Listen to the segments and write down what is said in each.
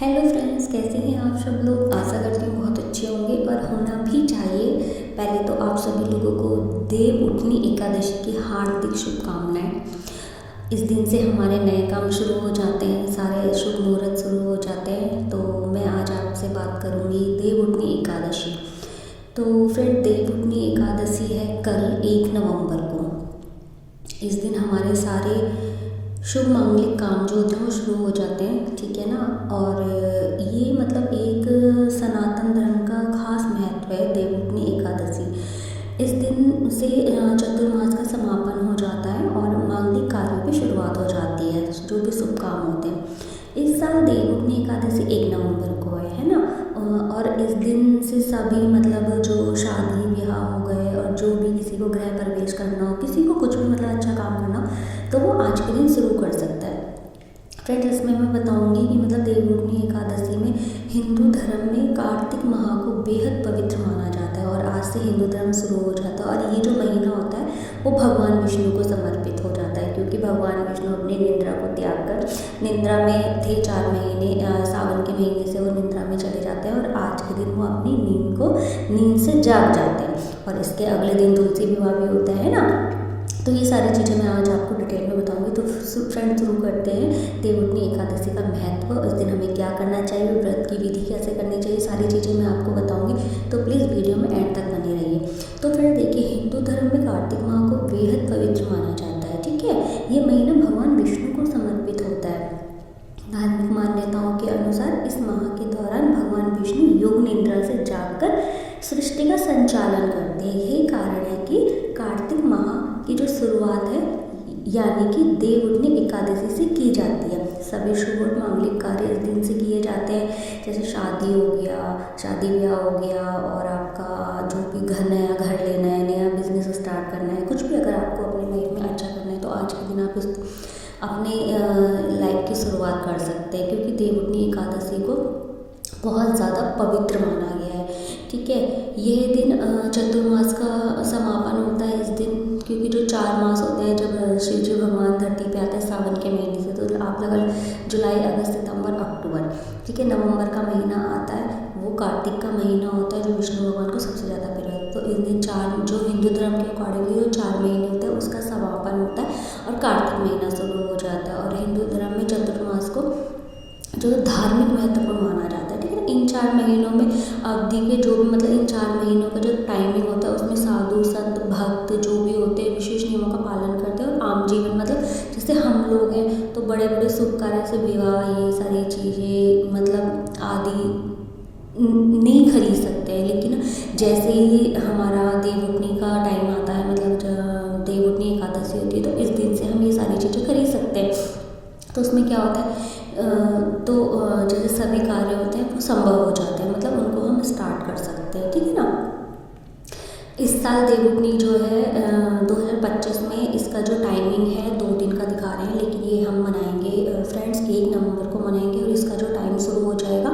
Hello friends, कैसे हैं आप सब लोग। आशा करती हूँ बहुत अच्छे होंगे और होना भी चाहिए। पहले तो आप सभी लोगों को देव उठनी एकादशी की हार्दिक शुभकामनाएं। इस दिन से हमारे नए काम शुरू हो जाते हैं, सारे शुभ मुहूर्त शुरू हो जाते हैं। तो मैं आज आपसे बात करूँगी देव उठनी एकादशी। तो फ्रेंड, देव उठनी एकादशी है कल 1 नवंबर को। इस दिन हमारे सारे शुभ मांगलिक काम जो होते हैं वो शुरू हो जाते हैं, ठीक है ना। और ये मतलब एक सनातन धर्म का खास महत्व है देवउठनी एकादशी। इस दिन से चतुर्मास का समापन हो जाता है और मांगलिक कार्यों की शुरुआत हो जाती है, जो भी शुभ काम होते हैं। इस साल देवउठनी एकादशी 1 नवंबर को है ना। और इस दिन से सभी मतलब जो शादी ब्याह हो गए और जो भी किसी को गृह प्रवेश करना हो, किसी को कुछ भी मतलब अच्छा काम करना हो, तो वो आज के दिन शुरू कर सकता है। फ्रेंड्स, इसमें मैं बताऊंगी कि मतलब देवउठनी एकादशी में हिंदू धर्म में कार्तिक माह को बेहद पवित्र माना जाता है और आज से हिंदू धर्म शुरू हो जाता है। और ये जो महीना होता है वो भगवान विष्णु को समर्पित हो जाता है, क्योंकि भगवान विष्णु अपनी निद्रा को त्याग कर, निद्रा में थे 4 महीने, सावन के महीने से वो निद्रा में चले जाते हैं और आज के दिन वो अपनी नींद से जाग जाते हैं। और इसके अगले दिन तुलसी विवाह भी होता है ना। तो ये सारी चीज़ें मैं आज आपको डिटेल में बताऊंगी। तो फ्रेंड, शुरू करते हैं देवउठनी एकादशी का महत्व। इस दिन हमें क्या करना चाहिए, व्रत की विधि कैसे करनी चाहिए, सारी चीज़ें मैं आपको बताऊंगी। तो प्लीज़ वीडियो में एंड तक बने रहिए। तो फ्रेंड देखिए, हिंदू धर्म में कार्तिक माह को बेहद पवित्र माना जाता है, ठीक है। ये महीना भगवान विष्णु को समर्पित होता है। धार्मिक मान्यताओं के अनुसार इस माह के दौरान भगवान विष्णु योग निद्रा से जागकर सृष्टि का संचालन करते हैं। यही कारण है कि कार्तिक माह की जो शुरुआत है यानी कि देवउठनी एकादशी से की जाती है। सभी शुभ और मांगलिक कार्य इस दिन से किए जाते हैं, जैसे शादी हो गया, शादी ब्याह हो गया, और आपका जो भी नया घर लेना है, नया बिजनेस स्टार्ट करना है, कुछ भी अगर आपको अपनी लाइफ में अच्छा करना है तो आज के दिन आप अपने लाइफ की शुरुआत कर सकते हैं, क्योंकि देवउठनी एकादशी को बहुत ज़्यादा पवित्र माना गया है, ठीक है। यह दिन चतुर्मास का समापन होता है इस दिन, क्योंकि जो 4 मास होते हैं जब शिव जी भगवान धरती पे आते हैं सावन के महीने से, तो आप लगा जुलाई, अगस्त, सितंबर, अक्टूबर, ठीक है। नवंबर का महीना आता है वो कार्तिक का महीना होता है, जो विष्णु भगवान को सबसे ज़्यादा प्रिय है। तो इस दिन 4 जो हिंदू धर्म के अकॉर्डिंगली जो 4 महीने होते हैं उसका समापन होता है और कार्तिक महीना शुरू हो जाता है। और हिंदू धर्म में चतुर्मास को जो धार्मिक महत्वपूर्ण माना जाता है, ठीक है ना। इन 4 महीनों में अवधि के जो भी मतलब इन 4 महीनों का जो टाइमिंग होता है उसमें साधु संत भक्त जो भी होते हैं विशेष नियमों का पालन करते हैं। और आम जीवन मतलब जैसे हम लोग हैं तो बड़े बड़े शुभ कार्य से विवाह, ये सारी चीज़ें मतलब आदि नहीं खरीद सकते हैं, लेकिन जैसे ही हमारा देवउठनी का टाइम आता है, मतलब देवउठनी एकादशी होती है, तो इस दिन से हम ये सारी चीज़ें खरीद सकते हैं। तो उसमें क्या होता है, तो जैसे सभी कार्य होते हैं वो संभव हो जाते हैं, मतलब उनको हम स्टार्ट कर सकते हैं, ठीक है ना। इस साल देवउठनी जो है 2025 में इसका जो टाइमिंग है 2 दिन का दिखा रहे हैं, लेकिन ये हम मनाएंगे फ्रेंड्स 1 नवंबर को मनाएंगे। और इसका जो टाइम शुरू हो जाएगा,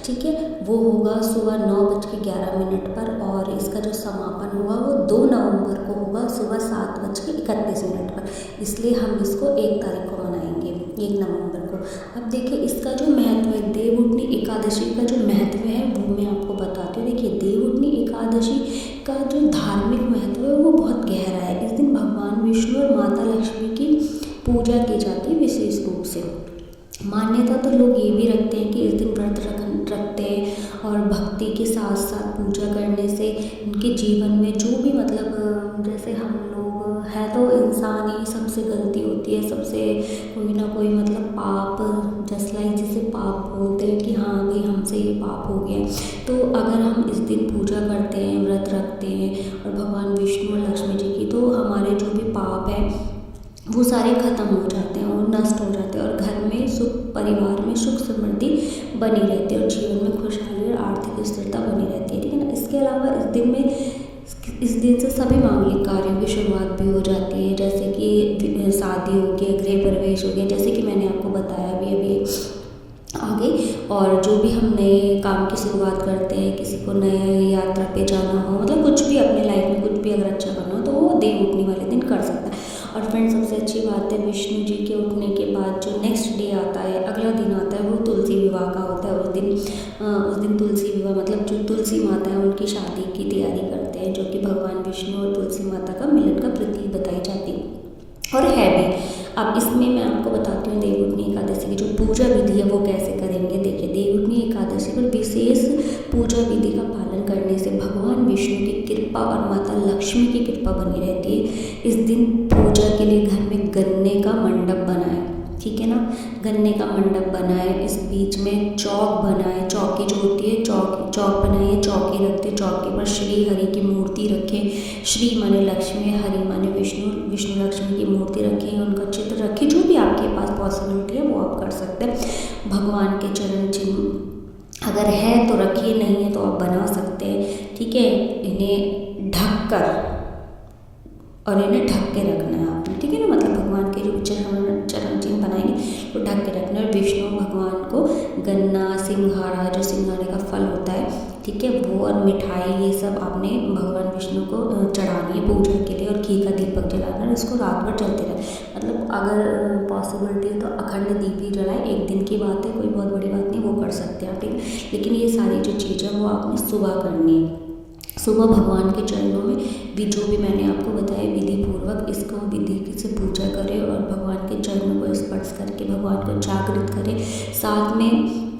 ठीक है, वो होगा सुबह 9:11 पर, और इसका जो समापन होगा वो 2 नवंबर को होगा सुबह 7:31 पर। इसलिए हम इसको 1 तारीख को मनाएंगे, 1 नवंबर को। अब देखिए इसका जो महत्व है, देवउठनी एकादशी का जो महत्व है वो मैं आपको बताती हूँ। देखिए देवउठनी एकादशी का जो धार्मिक महत्व है वो बहुत गहरा है। इस दिन भगवान विष्णु और माता लक्ष्मी की पूजा की जाती है विशेष रूप से। मान्यता तो लोग ये भी रखते हैं कि इस दिन व्रत रखते हैं और भक्ति के साथ साथ पूजा करने से उनके जीवन में जो भी मतलब जैसे हम लोग है तो इंसान ही सबसे गलती होती है, सबसे कोई ना कोई मतलब पाप, जस्ट लाइक जिसे पाप बोलते हैं कि हाँ भाई हमसे ये पाप हो गया। तो अगर हम इस दिन पूजा करते हैं, व्रत रखते हैं और भगवान विष्णु और लक्ष्मी जी की, तो हमारे जो भी पाप है वो सारे खत्म हो जाते हैं और नष्ट हो जाते हैं, और घर में सुख, परिवार में सुख समृद्धि बनी रहती है और जीवन में खुशहाली और आर्थिक स्थिरता बनी रहती है, ठीक है ना। इसके अलावा इस दिन से सभी मांगलिक कार्यों की शुरुआत भी हो जाती है, जैसे कि शादी हो गई, गृह प्रवेश हो गया, जैसे कि मैंने आपको बताया अभी आगे। और जो भी हम नए काम की शुरुआत करते हैं, किसी को नए यात्रा पे जाना हो, मतलब कुछ भी अपने लाइफ में कुछ भी अगर अच्छा करना हो तो वो देवउठनी वाले दिन कर सकता है। और फ्रेंड्स सबसे अच्छी बात है, विष्णु जी के उठने के बाद जो नेक्स्ट डे आता है, अगला दिन आता है, वो तुलसी विवाह का होता है। उस दिन तुलसी विवाह मतलब जो तुलसी माता है उनकी शादी की तैयारी करते हैं, जो कि भगवान विष्णु और तुलसी माता का मिलन का प्रतीक बताई जाती है और है भी। अब इसमें मैं आपको बताती हूँ देवउठनी एकादशी की जो पूजा विधि है वो कैसे करेंगे। देखिए, देवउठनी एकादशी पर विशेष पूजा विधि का पालन करने से भगवान विष्णु की कृपा और माता लक्ष्मी की कृपा बनी रहती है। इस दिन पूजा के लिए घर में गन्ने का मंडप बनाएं, ठीक है ना, गन्ने का मंडप बनाए, इस बीच में चौक बनाए, चौकी जो होती है चौक बनाइए, चौकी रखते, चौकी पर श्री हरि की मूर्ति रखें, श्री माने लक्ष्मी, हरि माने विष्णु, विष्णु लक्ष्मी की मूर्ति रखें, उनका चित्र रखें, जो भी आपके पास पॉसिबिलिटी है वो आप कर सकते हैं। भगवान के चरण चिन्ह अगर है तो रखिए, नहीं है तो आप बना सकते हैं, ठीक है। इन्हें ढक कर और इन्हें ढक के रखना है आपने, ठीक है ना, मतलब भगवान के जो चरण चिन्ह बनाएंगे तो ढक के रखना है। विष्णु भगवान को गन्ना, सिंघाड़ा, जो सिंघाड़े का फल होता है, ठीक है, वो और मिठाई ये सब आपने भगवान विष्णु को चढ़ानी है पूजा के लिए, और घी का दीपक जलाना है, इसको रात भर चलते रहे। मतलब अगर पॉसिबिलिटी है तो अखंड दीप भी जलाए, एक दिन की बात है, कोई बहुत बड़ी बात नहीं, वो कर सकते हैं आप, ठीक है। लेकिन ये सारी जो चीज़ें वो आपने सुबह करनी है, सुबह भगवान के चरणों में भी जो भी मैंने आपको बताया विधि पूर्वक इसको विधि से पूजा करें और भगवान के चरणों को स्पर्श करके भगवान को जागृत करें। साथ में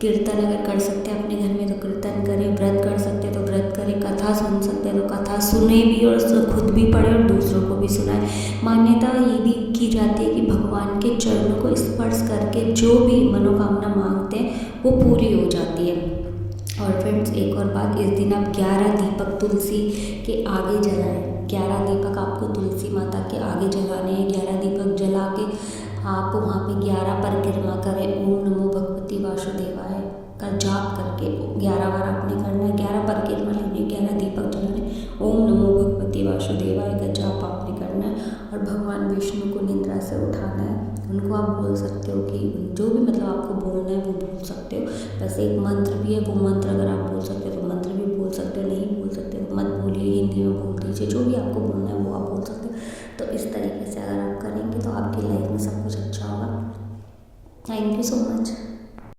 कीर्तन अगर कर सकते हैं अपने घर में तो कीर्तन करें, व्रत कर सकते हैं तो व्रत करें, कथा सुन सकते हैं तो कथा सुने भी और खुद भी पढ़े और दूसरों को भी सुनाए। मान्यता ये भी की जाती है कि भगवान के चरणों को स्पर्श करके जो भी मनोकामना मांगते हैं वो पूरी हो जाती है। और फ्रेंड्स, एक और बात, इस दिन आप 11 दीपक तुलसी के आगे जलाएं। 11 दीपक आपको तुलसी माता के आगे जलाने हैं। 11 दीपक जला के आप वहाँ पे 11 परिक्रमा करें। ओम नमो भगवती वासुदेवाय का जाप करके 11 बार आपने करना है। 11 परिक्रमा लेने, 11 दीपक जलाने, ओम नमो भगवती वासुदेवाय का जाप आपने करना है और भगवान विष्णु को निद्रा से उठाना है। उनको आप बोल सकते हो कि जो भी मतलब आपको बोलना है वो बोल सकते हो। वैसे एक मंत्र भी है, वो मंत्र अगर आप बोल सकते हो तो मंत्र भी बोल सकते हो, नहीं बोल सकते तो मत बोलिए, हिंदी में बोल दीजिए, जो भी आपको बोलना है वो आप बोल सकते हो। तो इस तरीके से अगर आप करेंगे तो आपकी लाइफ में सब कुछ अच्छा होगा। Thank you so much.